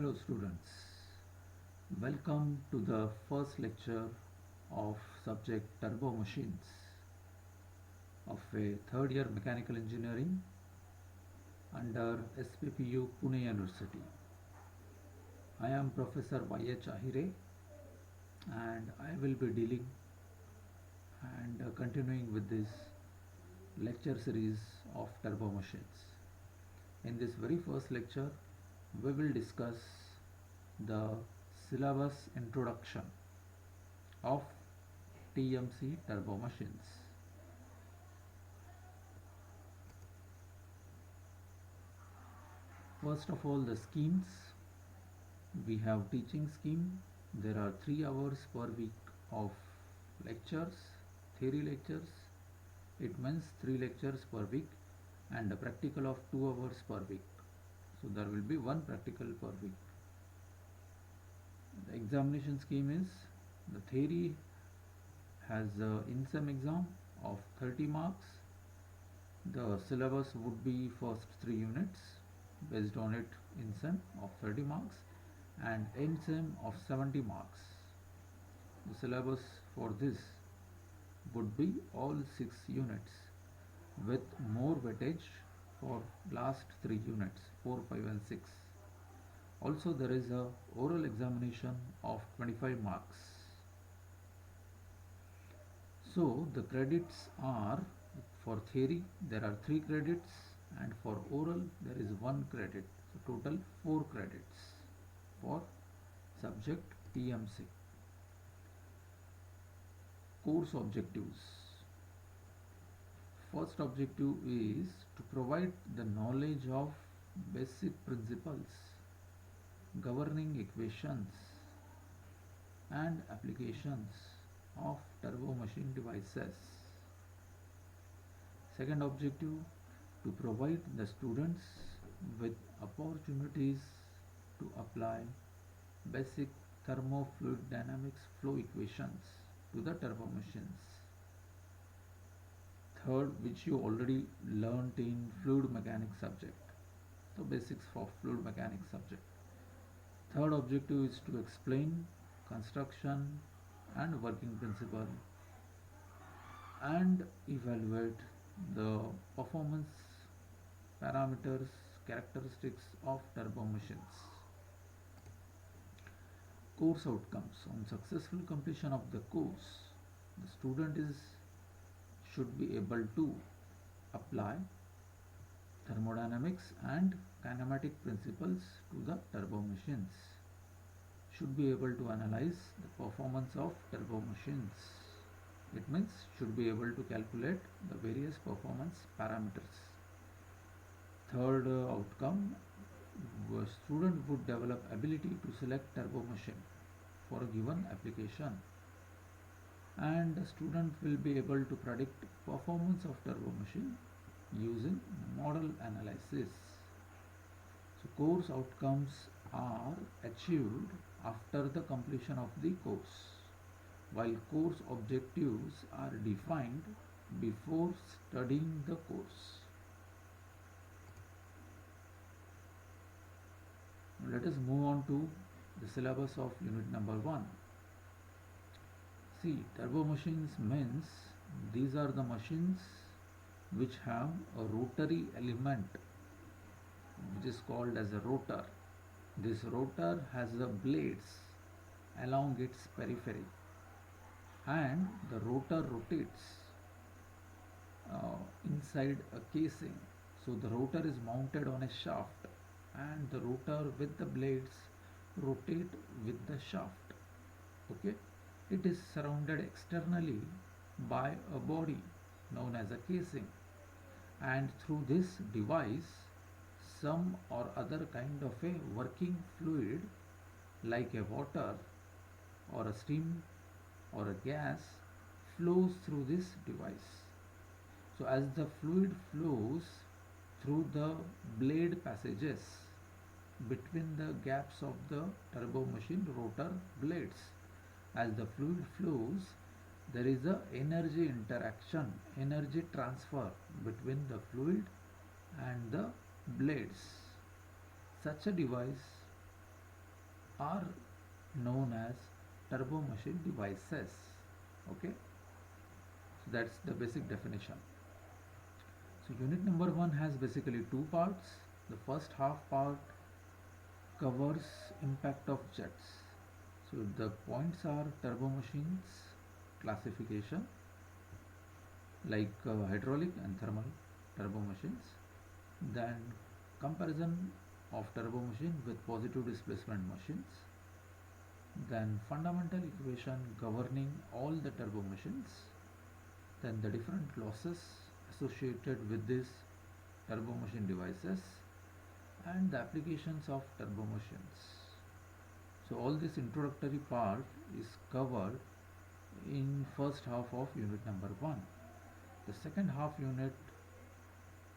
Hello students, welcome to the first lecture of subject Turbo Machines of a third year mechanical engineering under SPPU Pune University. I am Professor Y.H. Ahire and I will be dealing and continuing with this lecture series of Turbo Machines. In this very first lecture, we will discuss the syllabus introduction of TMC turbo machines. First of all, the schemes. We have teaching scheme. There are 3 hours per week of lectures, theory lectures. It means 3 lectures per week and a practical of 2 hours per week. So there will be 1 practical per week. The examination scheme is the theory has an in-sem exam of 30 marks. The syllabus would be first 3 units based on it in-sem of 30 marks and end-sem of 70 marks. The syllabus for this would be all 6 units with more weightage for last 3 units 4, 5 and 6. Also there is a oral examination of 25 marks. So the credits are, for theory there are 3 credits and for oral there is 1 credit. So total 4 credits for subject TMC. Course objectives. First objective is to provide the knowledge of basic principles, governing equations and applications of turbo machine devices. Second objective, to provide the students with opportunities to apply basic thermofluid dynamics flow equations to the turbo machines. Third, which you already learnt in fluid mechanics subject, the basics for fluid mechanics subject. Third objective is to explain construction and working principle and evaluate the performance parameters, characteristics of turbo machines. Course outcomes. On successful completion of the course, the student should be able to apply thermodynamics and kinematic principles to the turbo machines, should be able to analyze the performance of turbo machines. It means should be able to calculate the various performance parameters. Third outcome, a student would develop ability to select turbo machine for a given application, and the student will be able to predict performance of turbo machine using model analysis. So course outcomes are achieved after the completion of the course, while course objectives are defined before studying the course. Let us move on to the syllabus of unit number 1. See, turbo machines means these are the machines which have a rotary element which is called as a rotor. This rotor has the blades along its periphery and the rotor rotates inside a casing. So the rotor is mounted on a shaft and the rotor with the blades rotate with the shaft. Okay, it is surrounded externally by a body known as a casing, and through this device some or other kind of a working fluid like a water or a steam or a gas flows through this device. So as the fluid flows through the blade passages between the gaps of the turbo machine rotor blades, as the fluid flows, there is a energy interaction, energy transfer between the fluid and the blades. Such a device are known as turbo machine devices. Okay, so that's the basic definition. So unit number 1 has basically two parts. The first half part covers impact of jets. So the points are turbo machines classification, like hydraulic and thermal turbo machines, then comparison of turbo machine with positive displacement machines, then fundamental equation governing all the turbo machines, then the different losses associated with these turbo machine devices, and the applications of turbo machines. So all this introductory part is covered in first half of unit number 1. The second half unit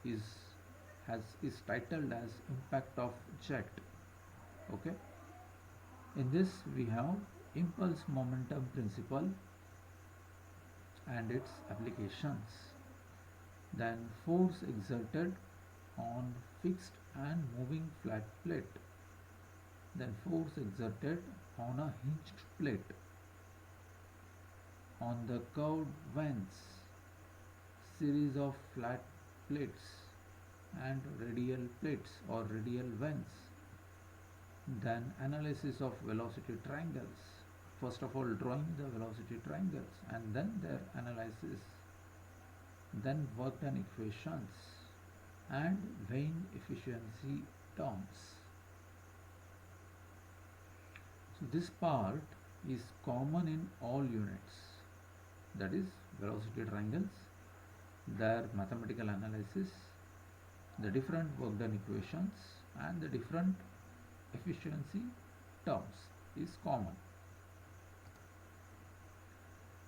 is is titled as impact of jet. Okay, in this we have impulse momentum principle and its applications, then force exerted on fixed and moving flat plate, then force exerted on a hinged plate, on the curved vents, series of flat plates and radial plates or radial vents, then analysis of velocity triangles. First of all, drawing the velocity triangles and then their analysis, then work done equations and weighing efficiency terms. So this part is common in all units, that is velocity triangles, their mathematical analysis, the different work done equations and the different efficiency terms is common.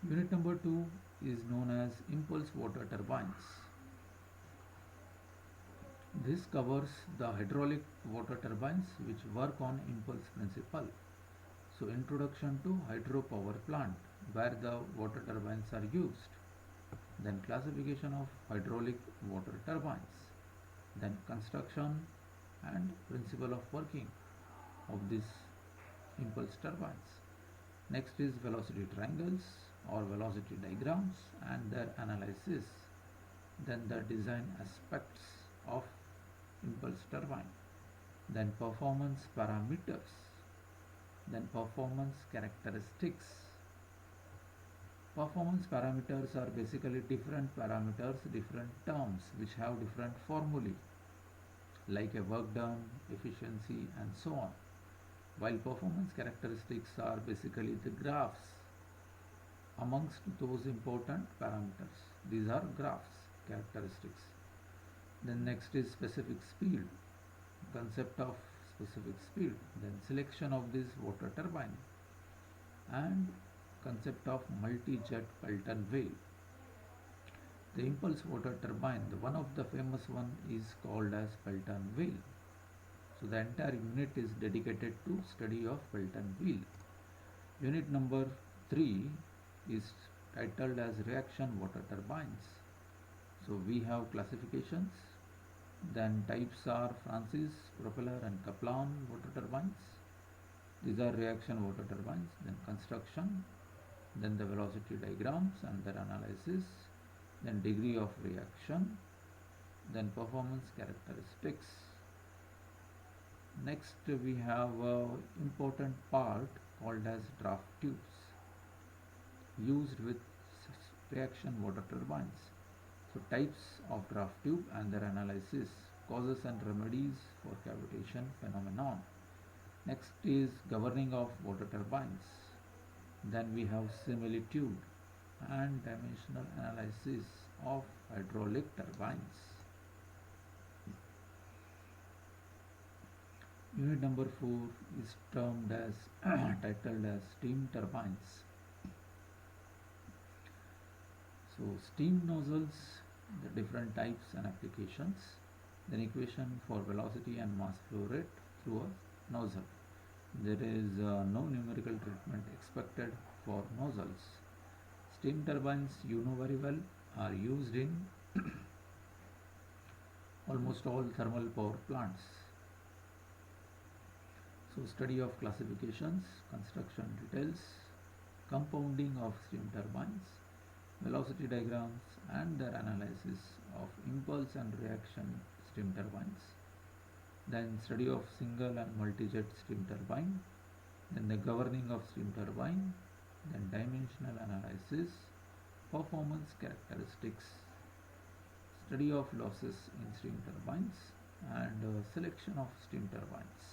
Unit number 2 is known as impulse water turbines. This covers the hydraulic water turbines which work on impulse principle. So introduction to hydropower plant where the water turbines are used. Then classification of hydraulic water turbines. Then construction and principle of working of these impulse turbines. Next is velocity triangles or velocity diagrams and their analysis. Then the design aspects of impulse turbine. Then performance parameters. Then performance characteristics. Performance parameters are basically different parameters, different terms which have different formulae like a work done, efficiency and so on. While performance characteristics are basically the graphs amongst those important parameters. These are graphs characteristics. Then next is specific speed, concept of specific speed, then selection of this water turbine and concept of multi-jet Pelton wheel. The impulse water turbine, the one of the famous one is called as Pelton wheel. So the entire unit is dedicated to study of Pelton wheel. Unit number 3 is titled as reaction water turbines. So we have classifications, then types are Francis, propeller and Kaplan water turbines. These are reaction water turbines. Then construction, then the velocity diagrams and their analysis, then degree of reaction, then performance characteristics. Next we have an important part called as draft tubes used with reaction water turbines. So types of draft tube and their analysis, causes and remedies for cavitation phenomenon. Next is governing of water turbines. Then we have similitude and dimensional analysis of hydraulic turbines. Unit number 4 is termed as titled as steam turbines. So steam nozzles, the different types and applications, then equation for velocity and mass flow rate through a nozzle. There is no numerical treatment expected for nozzles. Steam turbines, you know very well, are used in almost all thermal power plants. So study of classifications, construction details, compounding of steam turbines, velocity diagrams and their analysis of impulse and reaction steam turbines, then study of single and multi-jet steam turbine, then the governing of steam turbine, then dimensional analysis, performance characteristics, study of losses in steam turbines, and selection of steam turbines.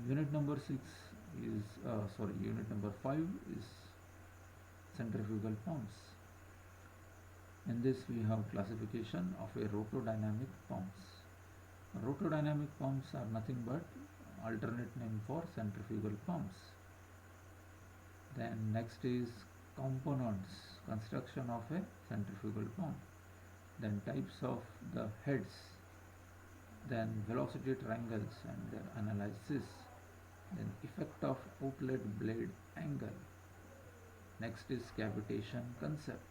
Unit number 6 is, unit number 5 is centrifugal pumps. In this we have classification of a rotodynamic pumps. Rotodynamic pumps are nothing but alternate name for centrifugal pumps. Then next is components, construction of a centrifugal pump. Then types of the heads. Then velocity triangles and their analysis. Then effect of outlet blade angle. Next is cavitation concept.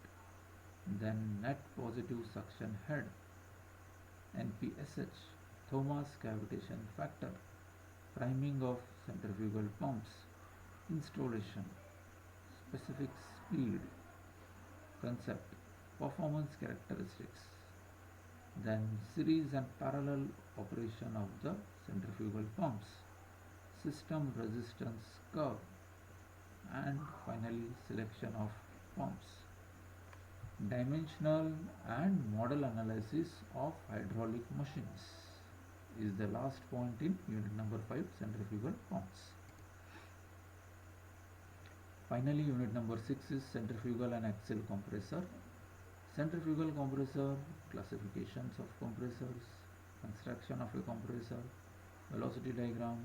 Then net positive suction head. NPSH, Thomas cavitation factor. Priming of centrifugal pumps. Installation. Specific speed. Concept. Performance characteristics. Then series and parallel operation of the centrifugal pumps. System resistance curve. And finally selection of pumps. Dimensional and model analysis of hydraulic machines is the last point in unit number 5, centrifugal pumps. Finally, unit number 6 is centrifugal and axial compressor. Centrifugal compressor, classifications of compressors, construction of a compressor, velocity diagram,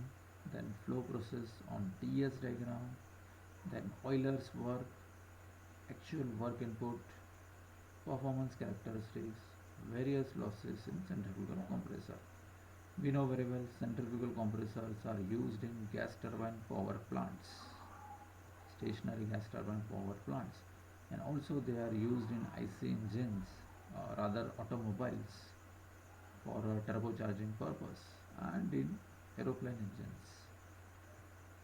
then flow process on TS diagram, then Euler's work, actual work input, performance characteristics, various losses in centrifugal compressor. We know very well centrifugal compressors are used in gas turbine power plants, stationary gas turbine power plants, and also they are used in IC engines, rather automobiles, for turbocharging purpose, and in aeroplane engines.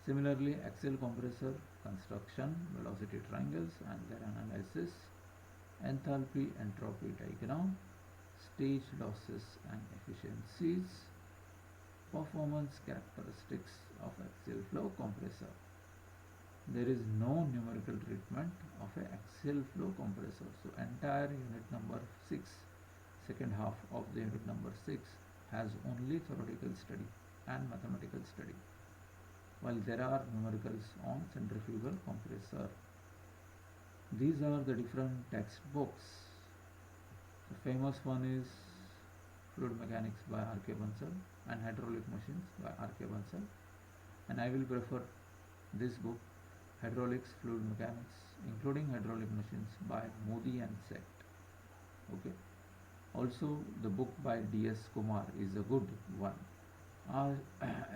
Similarly, axial compressor, construction, velocity triangles and their analysis, enthalpy entropy diagram, stage losses and efficiencies, performance characteristics of axial flow compressor. There is no numerical treatment of an axial flow compressor. So entire unit number 6, second half of the unit number 6 has only theoretical study and mathematical study, while there are numericals on centrifugal compressor. These are the different textbooks. The famous one is Fluid Mechanics by R.K. Bansal and Hydraulic Machines by R.K. Bansal, and I will prefer this book, Hydraulics, Fluid Mechanics, including hydraulic machines by Modi and Sect. Okay. Also, the book by D.S. Kumar is a good one.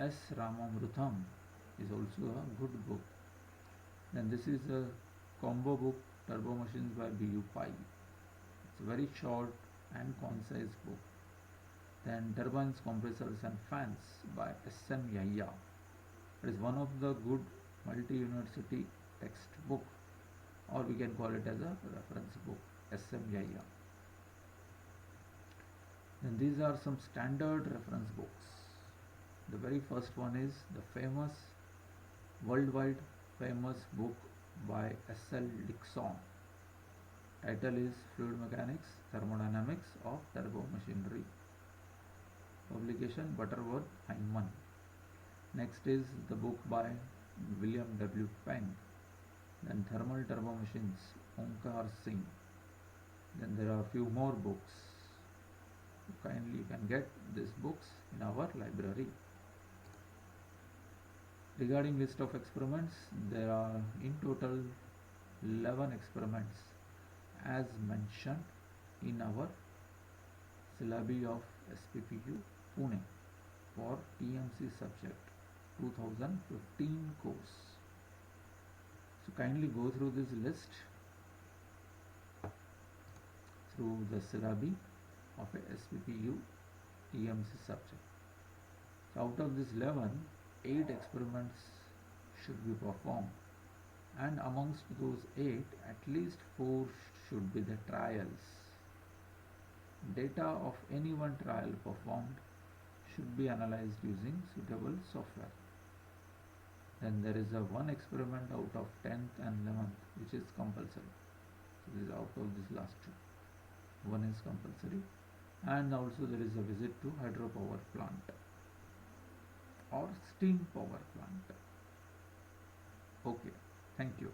S. Ramamrutham is also a good book. Then this is a combo book, Turbo Machines by B.U. Pai. It's a very short and concise book. Then Turbines, Compressors and Fans by S.M. Yahya. It is one of the good multi-university textbook, or we can call it as a reference book, S.M. Yahya. Then these are some standard reference books. The very first one is the famous, worldwide famous book by S.L. Dixon. Title is Fluid Mechanics, Thermodynamics of Turbo Machinery. Publication Butterworth Heinemann. Next is the book by William W. Penn. Then Thermal Turbo Machines, Omkar Singh. Then there are a few more books. Kindly you can get these books in our library. Regarding list of experiments, there are in total 11 experiments as mentioned in our syllabi of SPPU Pune for TMC subject 2015 course. So kindly go through this list through the syllabi of a SPPU TMC subject. So out of this 11, 8 experiments should be performed, and amongst those 8, at least 4 should be the trials. Data of any one trial performed should be analyzed using suitable software. Then there is a one experiment out of 10th and 11th which is compulsory. So this is out of these last two. One is compulsory, and also there is a visit to hydropower plant or steam power plant. Okay, thank you.